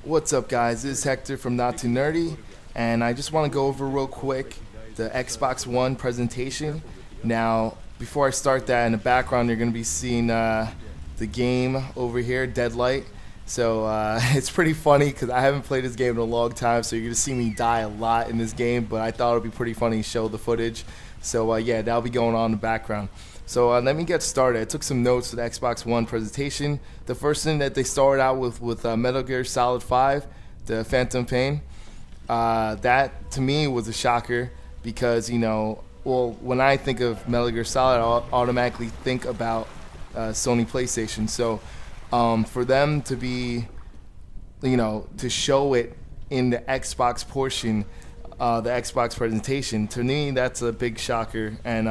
What's up, guys? This is Hector from Not Too Nerdy, and I just want to go over real quick the Xbox One presentation. Now, before I start that, in the background, you're going to be seeing the game over here, DeadLight. So it's pretty funny because I haven't played this game in a long time, so you're going to see me die a lot in this game, but I thought it would be pretty funny to show the footage. So yeah, that'll be going on in the background. So let me get started. I took some notes for the Xbox One presentation. The first thing that they started out with Metal Gear Solid 5, the Phantom Pain. That, to me, was a shocker because, well, when I think of Metal Gear Solid, I automatically think about Sony PlayStation. So for them to be, to show it in the Xbox portion, the Xbox presentation, to me, that's a big shocker. And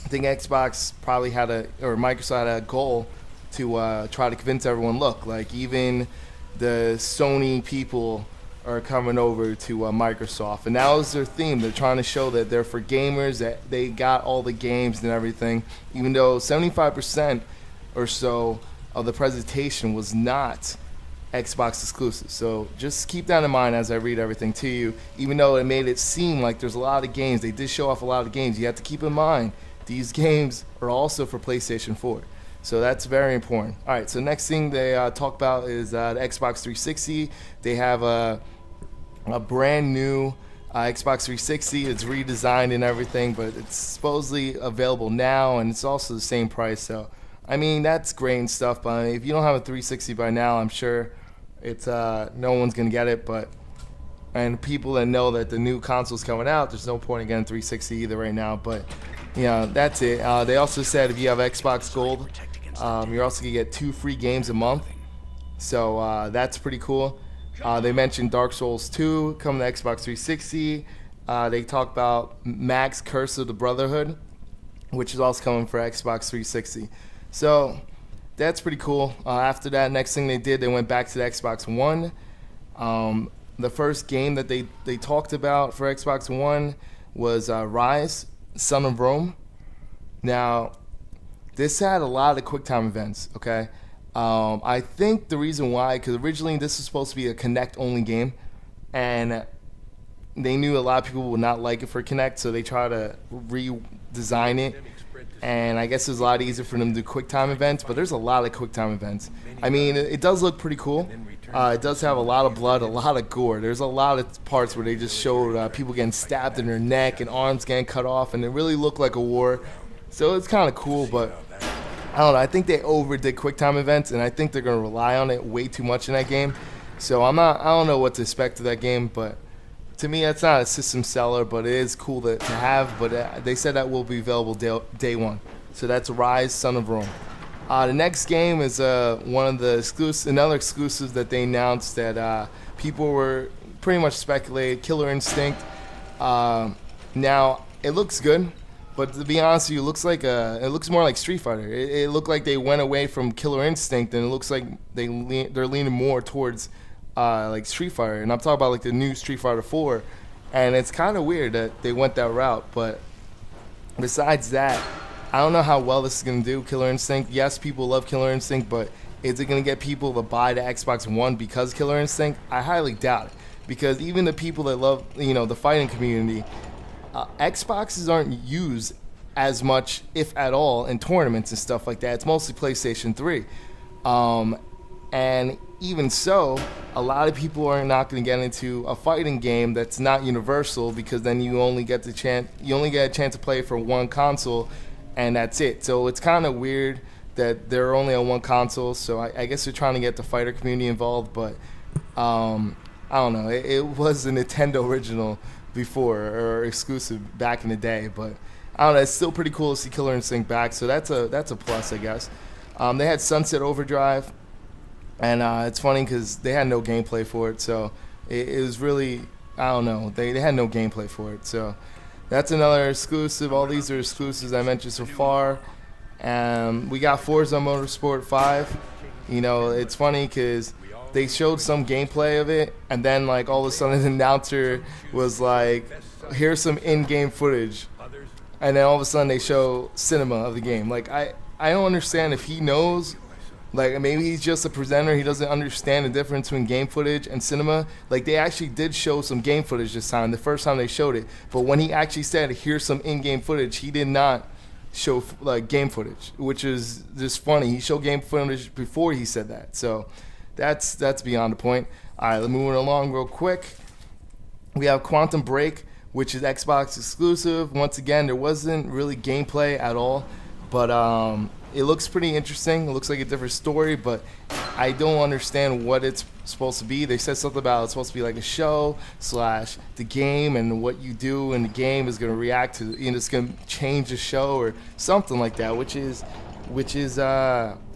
I think Xbox probably Microsoft had a goal to try to convince everyone, look, like even the Sony people are coming over to Microsoft. And that was their theme. They're trying to show that they're for gamers, that they got all the games and everything, even though 75% or so of the presentation was not Xbox exclusive. So just keep that in mind as I read everything to you. Even though it made it seem like there's a lot of games, they did show off a lot of games. You have to keep in mind these games are also for PlayStation 4. So that's very important. All right, so next thing they talk about is the Xbox 360. They have a brand new Xbox 360. It's redesigned and everything, but it's supposedly available now, and it's also the same price. So, I mean, that's great and stuff, but if you don't have a 360 by now, I'm sure it's no one's going to get it. And people that know that the new console's coming out, there's no point in getting 360 either right now. But that's it. They also said if you have Xbox Gold, you're also going to get 2 free games a month. So that's pretty cool. They mentioned Dark Souls 2 coming to Xbox 360. They talked about Max Curse of the Brotherhood, which is also coming for Xbox 360. So that's pretty cool. After that, next thing they did, they went back to the Xbox One. The first game that they talked about for Xbox One was Rise, Son of Rome. Now, this had a lot of QuickTime events, okay? I think the reason why, because originally this was supposed to be a Kinect-only game, and they knew a lot of people would not like it for Kinect, so they tried to redesign it. And I guess it was a lot easier for them to do QuickTime events, but there's a lot of QuickTime events. I mean, it does look pretty cool. It does have a lot of blood, a lot of gore. There's a lot of parts where they just showed people getting stabbed in their neck and arms getting cut off, and it really looked like a war. So it's kind of cool, but I don't know. I think they overdid QuickTime events, and I think they're going to rely on it way too much in that game. So I don't know what to expect of that game, but to me, that's not a system seller, but it is cool to have. But they said that will be available day one. So that's Rise, Son of Rome. The next game is one of the another exclusives that they announced that people were pretty much speculated. Killer Instinct. Now it looks good, but to be honest with you, it looks more like Street Fighter. It looked like they went away from Killer Instinct, and it looks like they're leaning more towards like Street Fighter. And I'm talking about like the new Street Fighter 4, and it's kind of weird that they went that route. But besides that, I don't know how well this is going to do, Killer Instinct. Yes, people love Killer Instinct, but is it going to get people to buy the Xbox One because Killer Instinct? I highly doubt it. Because even the people that love, the fighting community, Xboxes aren't used as much, if at all, in tournaments and stuff like that. It's mostly PlayStation 3. And even so, a lot of people are not going to get into a fighting game that's not universal, because then you only get a chance to play it for one console, and that's it. So it's kind of weird that they're only on one console. So I guess they're trying to get the fighter community involved, but I don't know. It was a Nintendo original before, or exclusive back in the day, but I don't know. It's still pretty cool to see Killer Instinct back. So that's a plus, I guess. They had Sunset Overdrive, and it's funny because they had no gameplay for it. So it was really, I don't know. They had no gameplay for it. So that's another exclusive. All these are exclusives I mentioned so far. We got Forza Motorsport 5. It's funny because they showed some gameplay of it, and then like all of a sudden the announcer was like, here's some in-game footage, and then all of a sudden they show cinema of the game. Like I don't understand if he knows Like, maybe he's just a presenter. He doesn't understand the difference between game footage and cinema. Like, they actually did show some game footage this time, the first time they showed it. But when he actually said, here's some in-game footage, he did not show, like, game footage, which is just funny. He showed game footage before he said that. So that's beyond the point. All right, let's move along real quick. We have Quantum Break, which is Xbox exclusive. Once again, there wasn't really gameplay at all. But it looks pretty interesting. It looks like a different story, but I don't understand what it's supposed to be. They said something about it's supposed to be like a show / the game, and what you do in the game is going to react to, it's going to change the show or something like that, which is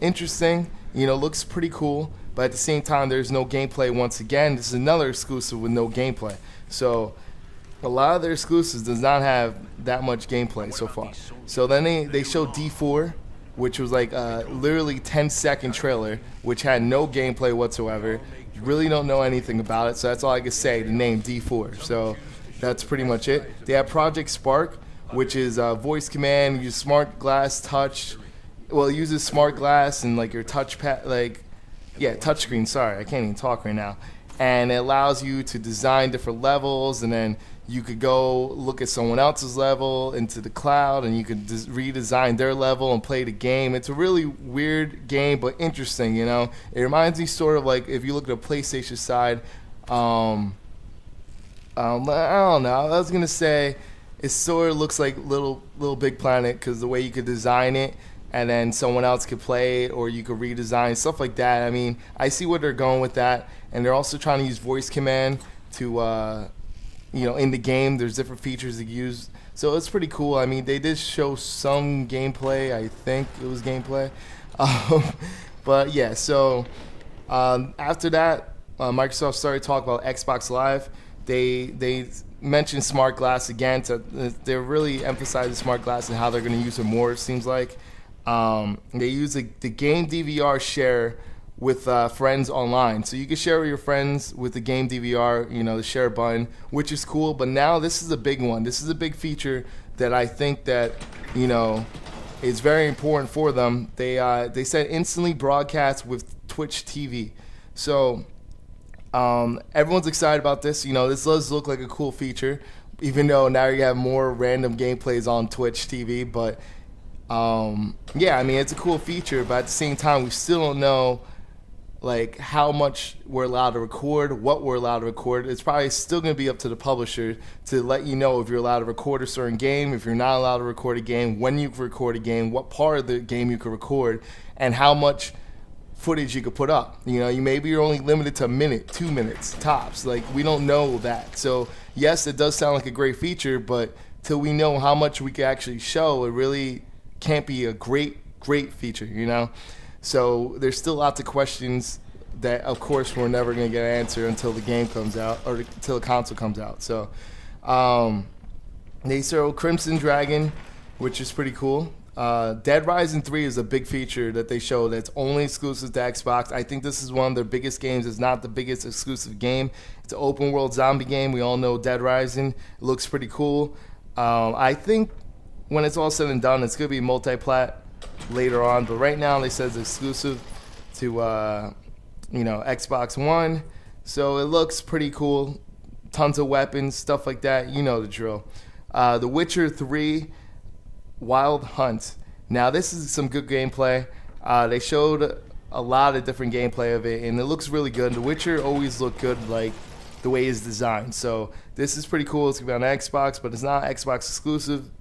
interesting. Looks pretty cool, but at the same time, there's no gameplay. Once again, this is another exclusive with no gameplay. So a lot of their exclusives does not have that much gameplay so far. So then they showed D4, which was like literally 10-second trailer, which had no gameplay whatsoever. You really don't know anything about it, so that's all I can say, the name D4. So that's pretty much it. They have Project Spark, which is voice command, use smart glass touch. Well, it uses smart glass and like your touchpad, touchscreen, sorry, I can't even talk right now. And it allows you to design different levels, and then you could go look at someone else's level into the cloud, and you could redesign their level and play the game. It's a really weird game, but interesting, It reminds me sort of like, if you look at the PlayStation side, I don't know. I was going to say it sort of looks like Little Big Planet, because the way you could design it, and then someone else could play it, or you could redesign, stuff like that. I mean, I see where they're going with that, and they're also trying to use voice command to... in the game, there's different features to use. So it's pretty cool. I mean, they did show some gameplay. I think it was gameplay. But yeah, so after that, Microsoft started talking about Xbox Live. They mentioned smart glass again. They're really emphasizing smart glass and how they're going to use it more, it seems like. They use the game DVR share with friends online. So you can share with your friends with the game DVR, the share button, which is cool. But now this is a big one. This is a big feature that I think that, is very important for them. They said instantly broadcast with Twitch TV. So everyone's excited about this. This does look like a cool feature, even though now you have more random gameplays on Twitch TV. But yeah, I mean, it's a cool feature, but at the same time, we still don't know like how much we're allowed to record, what we're allowed to record. It's probably still going to be up to the publisher to let you know if you're allowed to record a certain game, if you're not allowed to record a game, when you can record a game, what part of the game you can record, and how much footage you could put up. Maybe you're only limited to a minute, 2 minutes tops. Like, we don't know that. So yes, it does sound like a great feature, but till we know how much we can actually show, it really can't be a great feature, So there's still lots of questions that, of course, we're never going to get an answer until the game comes out, or until the console comes out. So they showed Crimson Dragon, which is pretty cool. Dead Rising 3 is a big feature that they showed that's only exclusive to Xbox. I think this is one of their biggest games. It's not the biggest exclusive game. It's an open world zombie game. We all know Dead Rising. It looks pretty cool. I think when it's all said and done, it's going to be multi-plat later on, but right now they said it's exclusive to Xbox One, so it looks pretty cool. Tons of weapons, stuff like that, the drill. The Witcher 3 Wild Hunt. Now this is some good gameplay. They showed a lot of different gameplay of it, and it looks really good. The Witcher always looked good, like the way it's designed, so this is pretty cool. It's gonna be on Xbox, but it's not Xbox exclusive.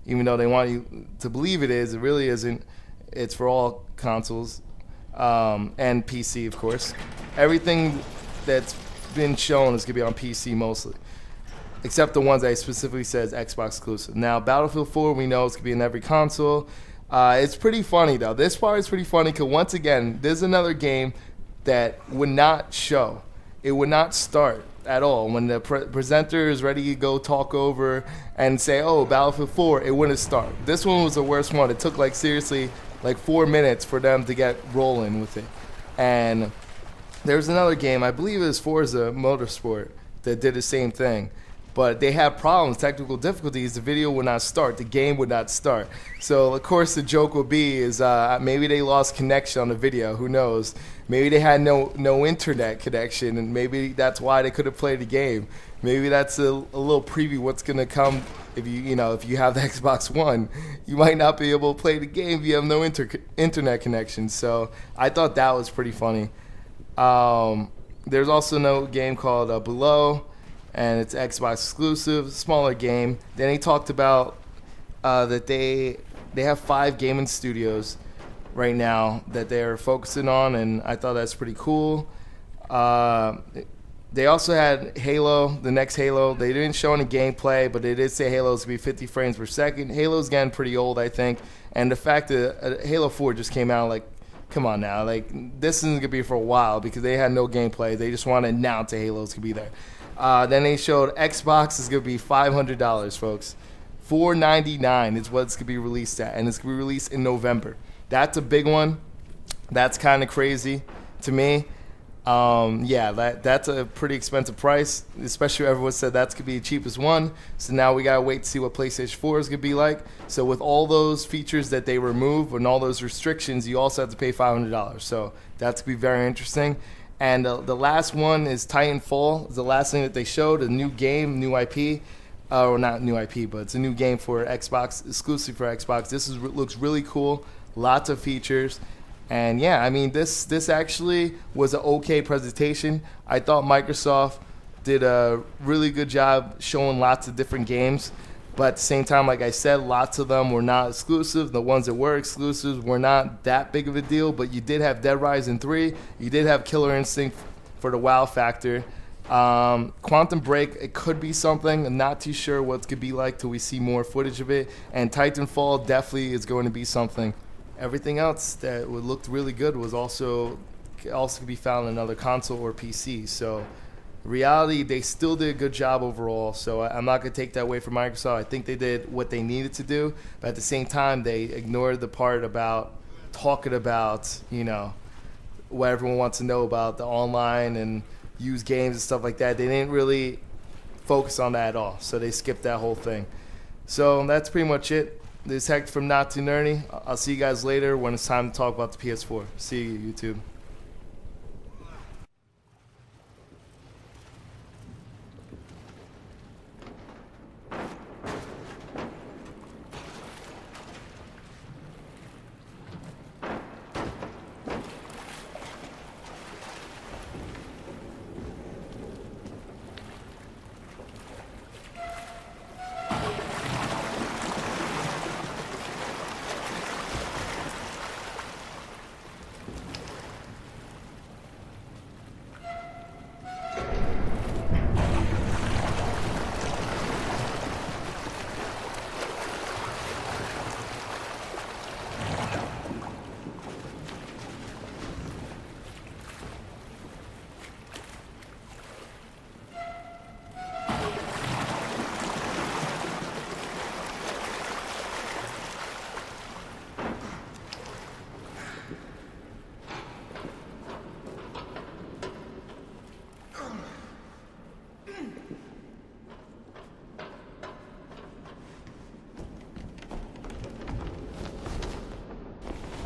Even though they want you to believe it is, it really isn't. It's for all consoles and PC, of course. Everything that's been shown is going to be on PC mostly, except the ones that specifically says Xbox exclusive. Now, Battlefield 4, we know it's going to be in every console. It's pretty funny, though. This part is pretty funny because, once again, there's another game that would not show. It would not start at all. When the presenter is ready to go talk over and say, oh, Battlefield 4, it wouldn't start. This one was the worst one. It took seriously 4 minutes for them to get rolling with it. And there's another game, I believe it was Forza Motorsport, that did the same thing. but they had problems, technical difficulties. The video would not start. The game would not start. So, of course, the joke would be is maybe they lost connection on the video. Who knows? Maybe they had no internet connection, and maybe that's why they couldn't play the game. Maybe that's a little preview what's going to come if you have the Xbox One. You might not be able to play the game if you have no internet connection. So I thought that was pretty funny. There's also no game called Below, and it's Xbox exclusive, smaller game. Then he talked about that they have 5 gaming studios right now that they're focusing on, and I thought that's pretty cool. They also had Halo, the next Halo. They didn't show any gameplay, but they did say Halo's going to be 50 frames per second. Halo's getting pretty old, I think. And the fact that Halo 4 just came out, like, come on now. Like, this isn't going to be for a while because they had no gameplay. They just want to announce that Halo's going to be there. Then they showed Xbox is going to be $500, folks. $499 is what it's going to be released at, and it's going to be released in November. That's a big one. That's kind of crazy to me. That's a pretty expensive price, especially everyone said that's going to be the cheapest one. So now we got to wait to see what PlayStation 4 is going to be like. So with all those features that they remove and all those restrictions, you also have to pay $500. So that's going to be very interesting. And the last one is Titanfall. It's the last thing that they showed, a new game, new IP. Or not new IP, but it's a new game for Xbox, exclusive for Xbox. This looks really cool. Lots of features. And yeah, I mean, this actually was an okay presentation. I thought Microsoft did a really good job showing lots of different games. But at the same time, like I said, lots of them were not exclusive. The ones that were exclusives were not that big of a deal. But you did have Dead Rising 3. You did have Killer Instinct for the wow factor. Quantum Break, it could be something. I'm not too sure what it could be like till we see more footage of it. And Titanfall definitely is going to be something. Everything else that looked really good was also could be found on another console or PC. So, reality, they still did a good job overall. So I'm not going to take that away from Microsoft. I think they did what they needed to do. But at the same time, they ignored the part about talking about, what everyone wants to know about the online and use games and stuff like that. They didn't really focus on that at all. So they skipped that whole thing. So that's pretty much it. This is Hector from Not Too Nerdy. I'll see you guys later when it's time to talk about the PS4. See you, YouTube.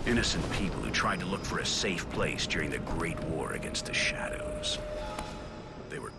Innocent people who tried to look for a safe place during the Great War against the Shadows. They were